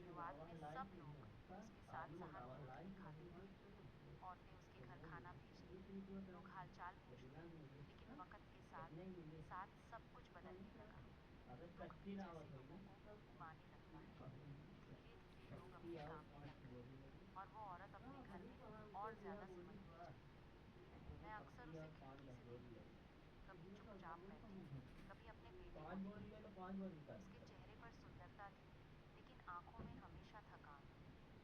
शुरुआत में सब लोग उसके साथ सहानुभूति दिखाते थे। औरतें उसके घर खाना भेजती, लोग हालचाल पूछते, लेकिन वक़्त के साथ साथ सब कुछ बदलने लगा। दुख जैसे लोगों को उबाने लगता है। धीरे-धीरे लोग अपने काम में लग गए और वो औरत अपने घर में और ज़्यादा सिमटती चली गई। मैं अक्सर उसे खिड़की से देखती, कभी चुपचाप बैठी, कभी अपने बेटे को देखती। उसके चेहरे पर सुंदरता थी, लेकिन आँखों में हमेशा थकान।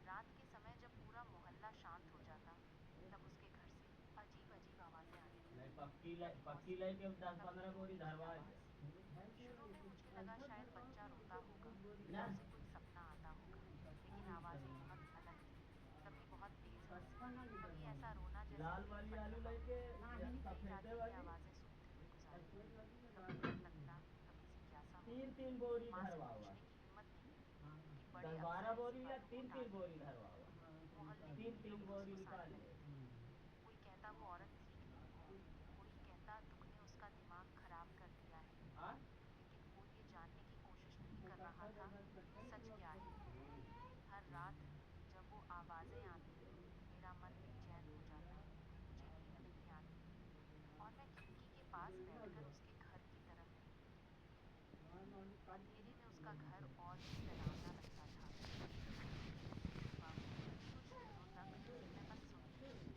रात के समय जब पूरा मोहल्ला शांत हो जाता, तब उसके घर से अजीब-अजीब आवाज़ें आने नहीं लगती। पक्की कभी पक्की मौसी लाई की, के 10 कभी 15 बोरी रोने की धरवा दे। आवाज़। शुरू में मुझे लगा शायद बच्चा रोता होगा ना या उसे कोई सपना आता होगा, लेकिन आवाज़ें बहुत अलग थीं। कभी बहुत तेज़ हँसी, कभी ऐसा रोना जैसे लाल दिल वाली फट आलू रहा हो। लेके मैंने कई सफेदे रातें ये वाली आवाज़ें सुनते हुए गुजारी। कभी डर लगता, कभी जिज्ञासा तीन होती। तीन बोरी माँ से धरवा हुआ पूछने की हिम्मत नहीं होती कि बड़े 10 12 अक्सर ऐसी बोरी या बातों को तीन टाल तीन बोरी देते धरवा हैं। हुआ मोहल्ले में तीन भी तीन लोग बोरी फुसफुसाने निकाल लगते थे। कोई कहता वो औरत ठीक नहीं है, कोई कहता दुख ने उसका दिमाग खराब कर दिया है, हाँ लेकिन कोई ये जानने की कोशिश नहीं कर रहा था कि सच क्या है। हर रात जब वो आवाज़ें आती, मेरा मन बेचैन हो जाता, मुझे नींद नहीं आती और मैं खिड़की के पास बैठकर उसके घर की तरफ देखती। अंधेरे में उसका घर और भी डरावना लगता था। सुबह कुछ दिनों तक मैं बस सुनती रही।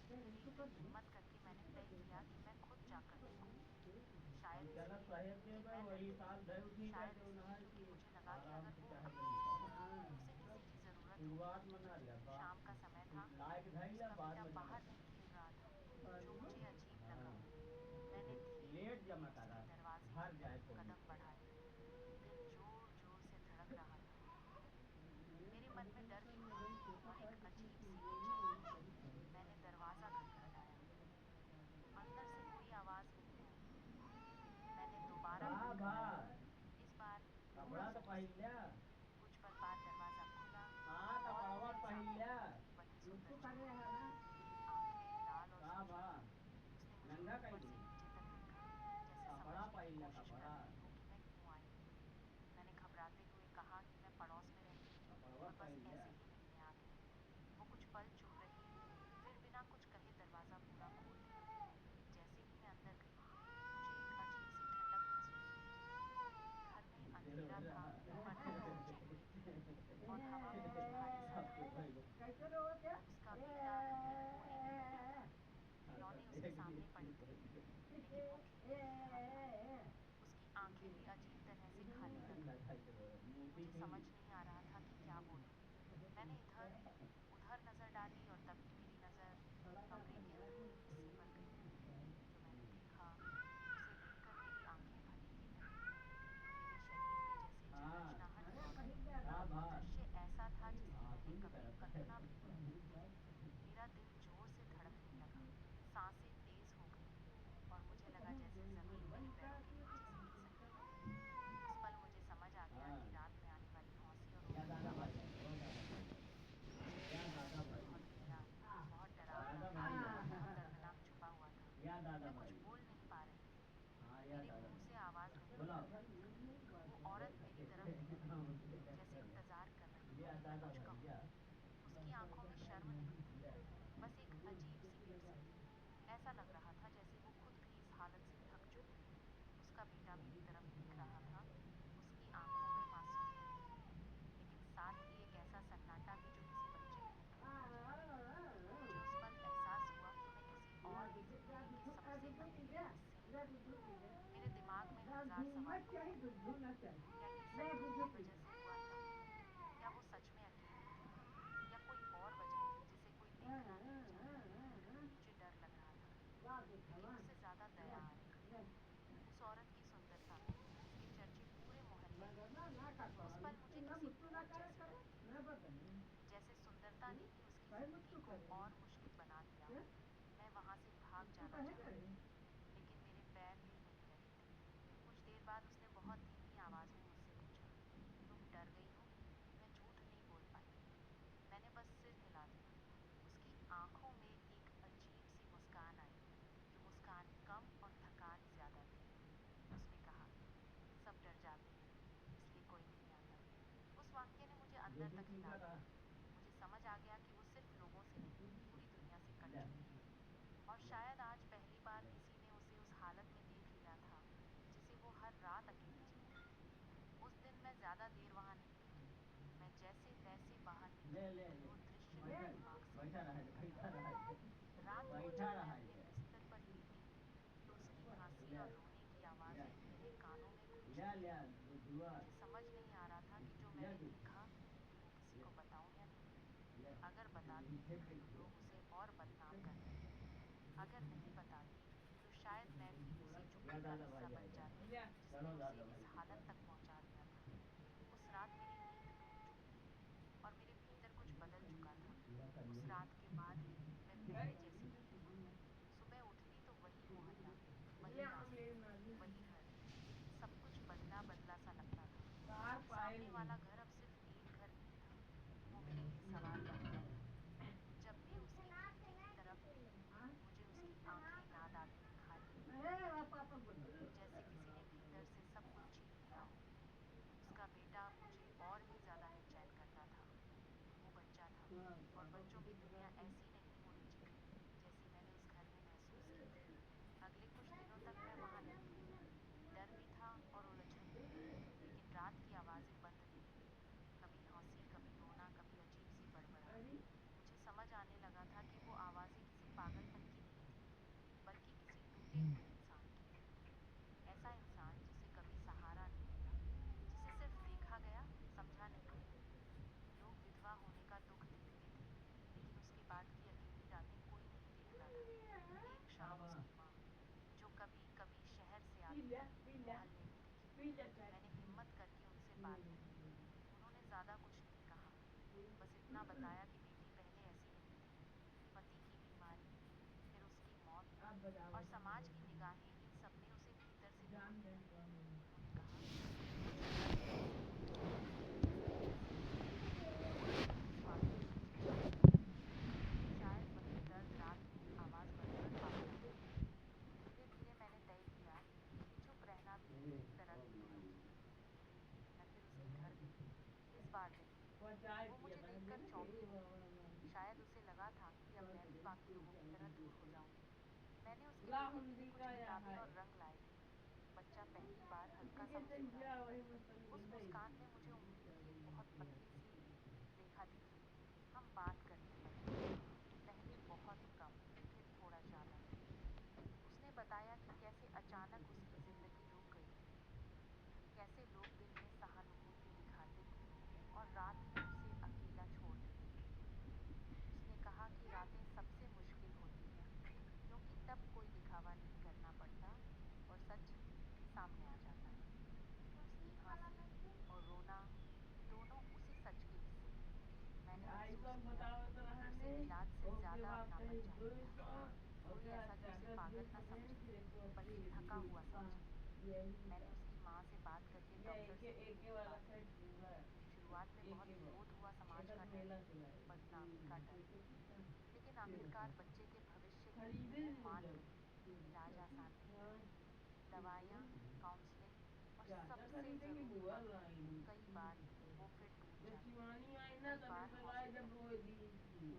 फिर एक दिन हिम्मत करके मैंने तय किया कि मैं खुद जाकर देखूंगी। शायद चला इसलिए शहर के कि में मैं वही लड़की साल थी, दे उठी शायद जाते इसलिए नहा क्योंकि की मुझे लगा कि आराम अगर से वो चाहे अकेली है तो उसे किसी की ज़रूरत शुरुआत होगी। में ना लिया शाम का समय था, लाइक धैला उसका बाद बेटा में जाना बाहर नहीं खेल रहा था, जो मुझे अजीब लगा। हाँ मैंने धीरे लेट धीरे जमा उसके करा दरवाजे की घर जाए तरफ तो कदम बढ़ाए। दिल जोर जोर से धड़क रहा था। मेरे मन में डर भी था और एक अजीब सी बेचैनी। मैंने दरवाज़ा खटखटाया। अंदर से कोई आवाज़ नहीं आई। मैंने दोबारा वाह खटखटाया। वाह इस बार थोड़ा कपड़ा तो जोर से। पहन लिया कुछ पल बाद दरवाज़ा खुला हाँ और कपड़वा मेरे पहन सामने लिया वही सुंदर चेहरा, आंखें लाल और का बा सोची। उसने मुझे नंगा ऊपर कैली से नीचे तक देखा, जैसे कपड़ा समझने की पहन लिया कोशिश कर कपड़ा रही हो कि मैं क्यों आई हूँ। मैंने घबराते हुए कहा कि मैं पड़ोस में रहती हूँ कपड़वा और बस पहन लिया ऐसे ही मिलने आ गई। वो कुछ पल चुप रही, फिर बिना कुछ कहे दरवाज़ा पूरा खोल दिया। जैसे ही मैं अंदर गई, मुझे एक अजीब सी ठंडक महसूस हुई। घर में अंधेरा था, पर धूप मची हुई थी और हवा में कुछ भारी सा था। उसका बेटा अंदर रोने भी लगा था। खिलौने उसके सामने पड़े थे, लेकिन वो खेल नहीं रहा था। उसकी आंखें भी अजीब तरह से खाली लग रही थीं। मुझे समझ नहीं आ रहा था कि क्या बोलूं। मैंने इधर उधर नज़र डाली और तभी मेरी नज़र कमरे के अंदरूनी हिस्से पर गई। जो मैंने देखा, उसे देखकर मेरी आंखें भड़कने लगीं। मेरे शरीर में जैसे हाँ झरझराहट दौड़ने लगी। हाँ वो भाई दृश्य ऐसा था जिसकी हाँ मैंने तुम भी कभी करता है कल्पना भी नहीं की थी। मेरा दिल जोर से धड़कने लगा, सांसें तेज हो गईं और मुझे लगा जैसे जमीन मेरे पैरों के नीचे से खिसक गई। उस पल मुझे समझ आ गया हाँ कि रात में आने वाली मौसी और या रोने की दादा भाई आवाज़ें या सच थी। दादा अंदर कुछ भाई बहुत गहरा, बहुत डरावना दादा भाई और बहुत दर्दनाक छुपा हुआ था। या दादा मैं कुछ भाई बोल नहीं पा रही थी, हाँ या मेरे दादा मुंह से भाई आवाज़ नहीं बोला निकल रही थी। वो औरत मेरी तरफ देख रही थी, जैसे इंतज़ार कर रही हो या कि मैं दादा कुछ भाई कहूँ। या उसकी आंखों में शर्म नहीं थी, बस एक अजीब सी बेबसी थी। ऐसा लग रहा था जैसे वो खुद भी इस हालत से थक चुकी हो। उसका बेटा मेरी तरफ देख रहा था, उसकी आंखों में मासूमियत थी, लेकिन साथ ही एक ऐसा सन्नाटा भी जो किसी बच्चे को नहीं होना चाहिए। मुझे उस पल एहसास हुआ कि मैं किसी और की जिंदगी के सबसे अंधेरे हिस्से में हूँ। मेरे दिमाग में हजार सवाल घूमने लगे। क्या ये सब मेरी वजह से हुआ था? क्या वो सच में अकेली थी या कोई और वजह थी जिसे कोई देखना नहीं चाहता? मुझे डर लग रहा था, लेकिन उससे ज्यादा दया आ रही थी। उस औरत की सुंदरता जिसके चर्चे पूरे मोहल्ले में थे, उस पल मुझे किसी भूत जैसी लगी। जैसे सुंदरता ने ही उसकी जिंदगी को और मुश्किल बना दिया हो। मैं वहां से भाग जाना चाहती थी, लेकिन मेरे पैर हिल नहीं रहे थे। कुछ देर बाद उसने बहुत धीमी आवाज में मुझसे पूछा, तुम डर गई हो? मैं झूठ नहीं बोल पाई। मैंने बस सिर हिला दिया। उसकी आंखों में एक अजीब सी मुस्कान आई, जो मुस्कान कम और थकान ज्यादा थी। उसने कहा, सब डर जाते हैं, इसलिए कोई नहीं आता। उस वाक्य ने मुझे अंदर तक हिला दिया। मुझे समझ आ गया कि वो सिर्फ लोगों से नहीं, पूरी दुनिया से कट चुकी थी। और शायद आज पहली बार किसी ने उसे उस हालत में देख लिया था जिसे वो हर रात अकेली जीती थी। उस दिन मैं ज्यादा देर वहां नहीं रुकी। मैं जैसे तैसे बाहर निकली और वो दृश्य मेरे दिमाग से निकल गया। रात को जब मैं अपने बिस्तर पर लेटी तो उसकी हंसी और रोने की आवाजें मेरे कानों में गूंजती रही। मुझे समझ नहीं आ रहा था कि जो मैंने देखा वो किसी को बताऊं या नहीं। अगर बताती तो लोग उसे और बदनाम कर देंगे। अगर नहीं बताती तो शायद मैं भी उसी चुप्पी का हिस्सा बन जाती जिसने उसे इस हालत तक पहुंचा दिया था। उस रात मेरी नींद टूट चुकी थी और मेरे भीतर कुछ बदल चुका था। उस रात के बाद मैं पहले जैसी नहीं रही। सुबह उठती तो वही मोहल्ला, वही रास्ते, वही घर, लेकिन सब कुछ बदला बदला सा लगता था। सामने वाला घर अब सिर्फ एक घर नहीं था, वो मेरे लिए सवाल बन गया था। जब भी उसकी खिड़की की तरफ देखती मुझे उसकी आंखें याद आती, खाली, भटकी, जैसे किसी ने भीतर से सब कुछ छीन लिया हो। उसका बेटा मुझे और भी ज्यादा बेचैन करता था। वो बच्चा था और बच्चों की दुनिया ऐसी नहीं होनी चाहिए जैसी मैंने उस घर में महसूस की थी। अगले कुछ दिनों तक मैं वहां नहीं गई। डर भी था और उलझन भी, लेकिन रात की आवाजें बंद नहीं हुई। कभी हंसी, कभी रोना, कभी अजीब सी बड़बड़ाहट। मुझे समझ आने लगा था कि वो आवाजें किसी पागलपन की नहीं थी, बल्कि किसी टूटे हुए इंसान की थी। ऐसा इंसान जिसे कभी सहारा नहीं मिला, जिसे सिर्फ देखा गया, समझा नहीं गया। लोग विधवा होने का दुख देखते थे, लेकिन उसके बाद की अकेली रातें कोई नहीं देखता था। एक शाम उसकी माँ, जो कभी कभी शहर से आती थी, मोहल्ले में दिखी। मैंने हिम्मत करके उनसे बात की। उन्होंने ज्यादा कुछ नहीं कहा, बस इतना बताया कि बेटी पहले ऐसी नहीं थी। पति की बीमारी, फिर उसकी मौत, और समाज की निगाहें, इन सब ने उसे भीतर से तोड़ दिया। उन्होंने कहा, मुझे डर है कि जब वो बड़ी होगी तो ये जिंदगी कोई अपने स्वार्थ के पीछे छोड़ देगी। शायद वही दर्द रात में आवाज बनकर बाहर आ गया। धीरे धीरे मैंने तय किया कि चुप रहना भी एक तरह की बेवकूफी है। मैं फिर उसके घर गई, इस बार दिल्ली। वो मुझे देखकर चौंकी नहीं। शायद उसे लगा था कि अब मैं भी बाकी लोगों की तरह दूर हो जाऊंगी। मैंने उसके बेटे के लिए कुछ किताबें और रंग लाए थे। बच्चा पहली बार हल्का सा मुस्कुराया। उस मुस्कान में मुझे उम्मीद की एक बहुत पतली सी रेखा दिखी। हम बात करने लगे, पहले बहुत कम, फिर थोड़ा ज्यादा। उसने बताया कि कैसे अचानक उसकी जिंदगी रुक गई थी, कैसे लोग दिन में सहानुभूति दिखाते थे और रात में उसे अकेला छोड़ देते थे। उसने कहा कि रातें सबसे मुश्किल होती हैं, क्योंकि तब कोई दिखावा नहीं करना पड़ता और सच सामने आ जाता है। उसकी हंसी और रोना दोनों उसी सच के हिस्से थे। मैंने महसूस किया कि उसे इलाज से ज्यादा अपनापन चाहिए था। कोई ऐसा जो उसे पागल न समझे, बल्कि थका हुआ समझे। मैंने उसकी माँ से बात करके डॉक्टर से मिलने की बात की। शुरुआत में बहुत विरोध हुआ, समाज का डर, बदनामी का डर, लेकिन आखिरकार बच्चे के भविष्य के लिए वो मान गई। इलाज आसान नहीं था, दवाइयाँ, काउंसलिंग, और सबसे ज़रूरी वक्त, कई बार वो फिर टूट जाती, कई बार हौसले करती।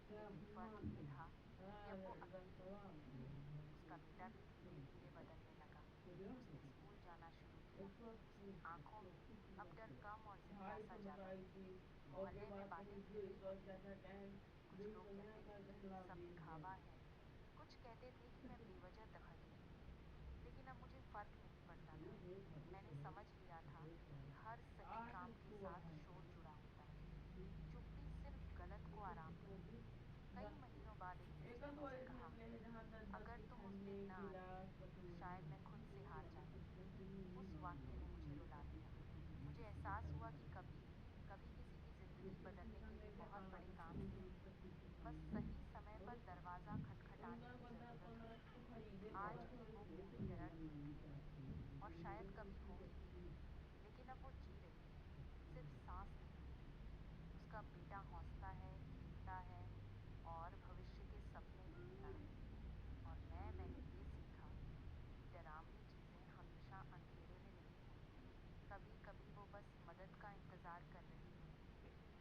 लेकिन फर्क ये था कि अब वो अकेली नहीं थी। उसका बेटा भी धीरे धीरे बदलने लगा। उसने स्कूल जाना शुरू किया। उसकी आंखों में अब डर कम और जिंदा सा ज्यादा दिखने लगा। मोहल्ले में बातें फिर भी होने लगी। कुछ लोग कहते थे कि ये सब दिखावा है, कुछ कहते थे कि मैं बेवजह दखल लेती हूँ, लेकिन अब मुझे फर्क नहीं पड़ता था। मैंने समझ लिया था कि हर सही काम के साथ शोर जुड़ा होता है। चुप्पी सिर्फ गलत को आराम देती है। कई महीनों बाद एक दोस्त ने मुझसे कहा, अगर तुम उस दिन न आती तो शायद मैं खुद से हार जाती। उस वाक्य ने मुझे रुला दिया। मुझे एहसास हुआ कि कभी कभी किसी की जिंदगी बदलने के लिए बहुत बड़े काम नहीं होते, बस सही समय पर दरवाजा खटखटाने की जरूरत होती है। आज भी वो पूरी तरह ठीक नहीं हुई और शायद कभी होगी भी नहीं, लेकिन अब वो जी रही है, सिर्फ सांस ले रही है। उसका बेटा हौसला है, लिखता है और भविष्य के सपने बुनता है। और मैंने ये सीखा कि डरावनी चीजें हमेशा अंधेरे में नहीं होती। कभी कभी वो बस मदद का इंतजार कर रही होती हैं।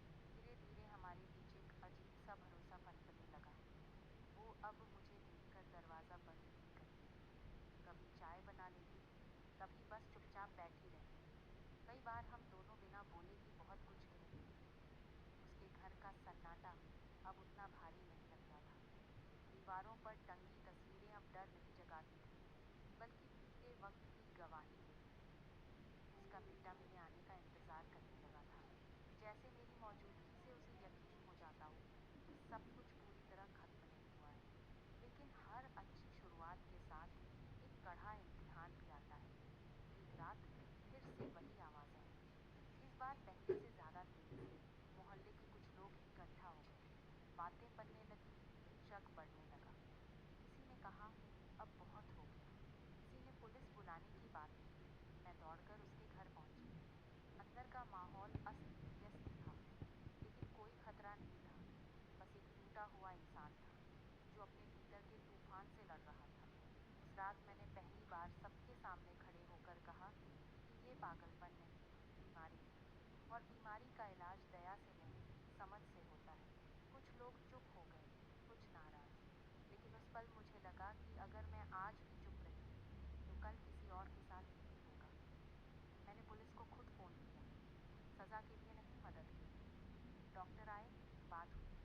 कभी बस चुपचाप बैठी रहती। कई बार हम दोनों बिना बोले ही बहुत कुछ कह देते थे। उसके घर का सन्नाटा अब उतना भारी नहीं लगता था। दीवारों पर टंगी तस्वीरें अब डर नहीं जगाती थी, बल्कि बीते वक्त की गवाही देती थी। उसका बेटा मेरे आने का इंतजार करने लगा था, जैसे मेरी मौजूदगी से उसे यकीन हो जाता हो कि सब कुछ पूरी तरह खत्म नहीं हुआ है। लेकिन हर अच्छी शुरुआत के साथ एक कड़ा इम्तिहान भी आता है। एक रात फिर से वही आवाज़ आई। इस बार पहले से ज़्यादा तेज। मोहल्ले के कुछ लोग इकट्ठा हो गए। बातें बनने लगी, शक बढ़ने लगा। किसी ने कहा, अब बहुत हो गया। किसी ने पुलिस बुलाने की बात की। मैं दौड़कर उसके घर पहुंची। अंदर का माहौल अस्त व्यस्त था, लेकिन कोई खतरा नहीं था। बस एक टूटा हुआ इंसान था, जो अपने भीतर के तूफान से लड़ रहा था। उस रात मैंने पहली बार सबके सामने खड़े होकर कहा कि ये पागलपन नहीं, बीमारी है। और बीमारी का इलाज दया से नहीं, समझ से होता है। कुछ लोग चुप हो गए, कुछ नाराज। लेकिन उस पल मुझे लगा कि अगर मैं आज भी चुप रही, तो कल किसी और के साथ यही होगा। मैंने पुलिस को खुद फ़ोन किया। सज़ा के लिए नहीं, मदद के लिए। डॉक्टर आए, बात हुई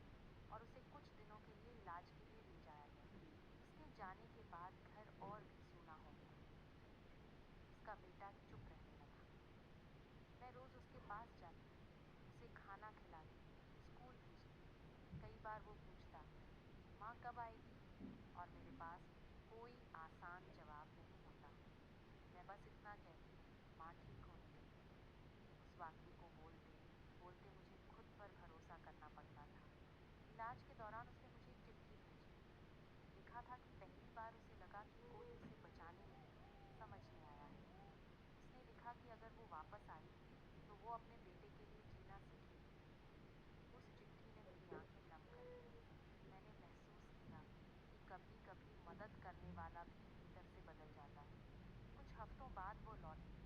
और उसे कुछ दिनों के लिए इलाज के लिए ले जाया गया। उसके जाने के बाद घर और भी सूना हो गया। उसका बेटा चुप रहने लगा। मैं रोज़ उसके पास जाती, उसे खाना खिलाती, स्कूल भेजती। कई बार वो पूछता, माँ कब आएगी? और मेरे पास कोई आसान जवाब नहीं होता। मैं बस इतना कहती, माँ ठीक होने लगी। उस वाक्य को बोलते बोलते मुझे खुद पर भरोसा करना पड़ता था। इलाज के दौरान उसने मुझे एक चिट्ठी भेजी। लिखा था कि पहली बार उसे लगा कि कोई उसे बचाने नहीं, समझने आया है। उसने लिखा कि अगर वो वापस आई, तो वो अपने बेटे के लिए जीना सीखेगी। उस चिट्ठी ने मेरी आंखें नम कर दी। मैंने महसूस किया कि कभी कभी मदद करने वाला भी भीतर से बदल जाता है। कुछ हफ्तों बाद वो लौटी।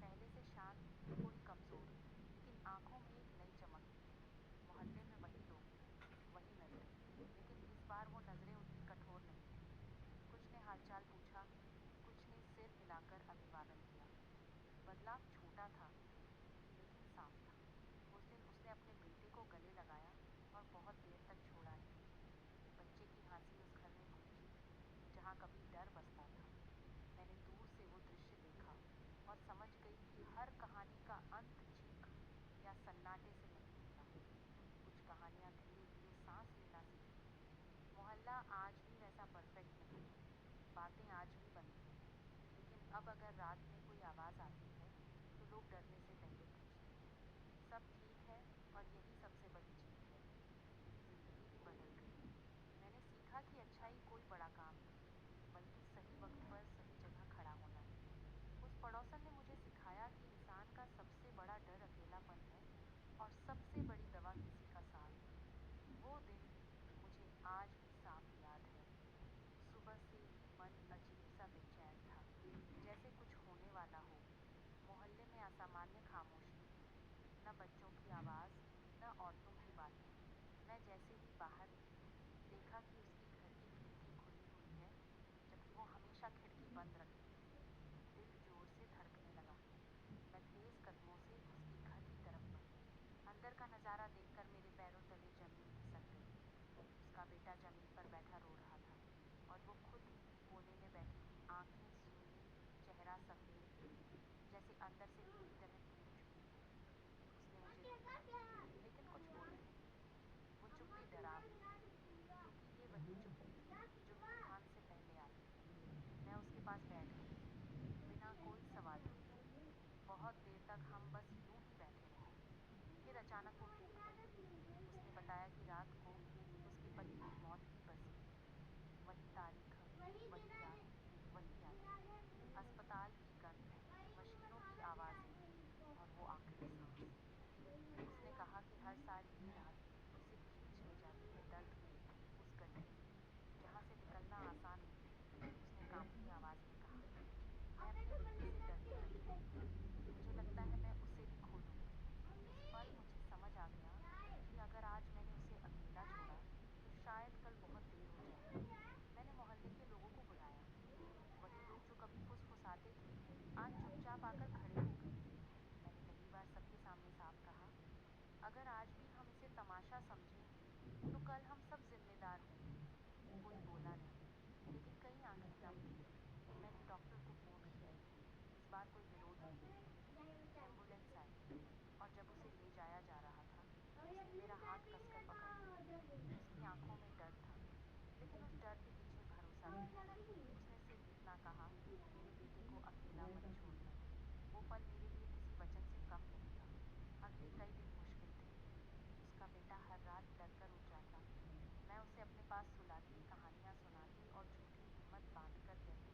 पहले से शांत, थोड़ी कमज़ोर, लेकिन आंखों में एक नई चमक थी। मोहल्ले में वही लोग, वही नज़रें, लेकिन इस बार वो नज़रें उतनी कठोर नहीं थीं। कुछ ने हालचाल पूछा, कुछ ने सिर हिलाकर अभिवादन किया। बदलाव छोटा था, लेकिन साफ था। उस दिन उसने अपने बेटे को गले लगाया और बहुत देर तक छोड़ा नहीं। बच्चे की हंसी उस घर में गूंजी, जहाँ कभी डर बसता था। मैंने दूर से वो दृश्य देखा और समझ गई कि हर कहानी का अंत चीख या सन्नाटे से नहीं होता। कुछ कहानियाँ धीरे धीरे सांस लेना सीखती हैं। मोहल्ला आज भी वैसा परफेक्ट नहीं है, बातें आज भी बनती हैं। लेकिन अब अगर रात में कोई आवाज़ आती है, तो लोग डरने से पहले पूछते हैं, सब ठीक है? और यही सबसे बड़ी जीत है। जिंदगी भी बदल गई। मैंने सीखा कि अच्छाई कोई बड़ा काम नहीं, बल्कि सही वक्त पर सही जगह खड़ा होना है। उस पड़ोसन ने मुझे सिखाया कि इंसान का सबसे बड़ा डर अकेलापन है, और सबसे बड़ी दवा किसी का साथ। वो दिन मुझे आज भी साफ याद है। सुबह से ही मन अजीब सा बेचैन था, जैसे कुछ होने वाला हो। मोहल्ले में असामान्य खामोशी थी, न बच्चों की आवाज़, न औरतों की बातें। मैं जैसे ही बाहर निकली, देखा कि उसकी घर की खिड़की खुली हुई है, जबकि वो हमेशा खिड़की बंद रखती थी। दिल जोर से धड़कने लगा। मैं तेज कदमों से उसके घर की तरफ बढ़ी। अंदर का नज़ारा देखकर मेरे पैरों तले ज़मीन खिसक गई। उसका बेटा ज़मीन पर बैठा रो रहा था, और वो खुद कोने में बैठी, आंखें सूनी, चेहरा सफ़ेद, जैसे अंदर से पूरी तरह टूट चुकी हो। उसने मुझे देखा, लेकिन कुछ बोली नहीं। वो चुप्पी डरावनी थी, क्योंकि ये वही चुप्पी थी जो तूफान से पहले आती है। मैं उसके पास बैठ गई, बिना कोई सवाल पूछे। बहुत देर तक हम बस यूं ही बैठे रहे। फिर अचानक वो फूट पड़ी। उसने बताया कि रात को उसके पति की मौत की बरसी थी। वही तारीख, वही रात, वही यादें। अस्पताल की गंध, मशीनों की आवाज़ें, बार कोई विरोध नहीं किया। एम्बुलेंस आई और जब उसे ले जाया जा रहा था, उसने मेरा हाथ कसकर पकड़ लिया। उसकी आंखों में डर था, लेकिन उस डर के पीछे भरोसा भी था। उसने सिर्फ इतना कहा, मेरे बेटे को अकेला मत छोड़ना। वो पल मेरे लिए किसी वचन से कम नहीं था। अगले कई दिन मुश्किल थे। उसका बेटा हर रात डर कर उठ जाता। मैं उसे अपने पास सुलाती, कहानियां सुनाती और झूठी हिम्मत बांधकर कहती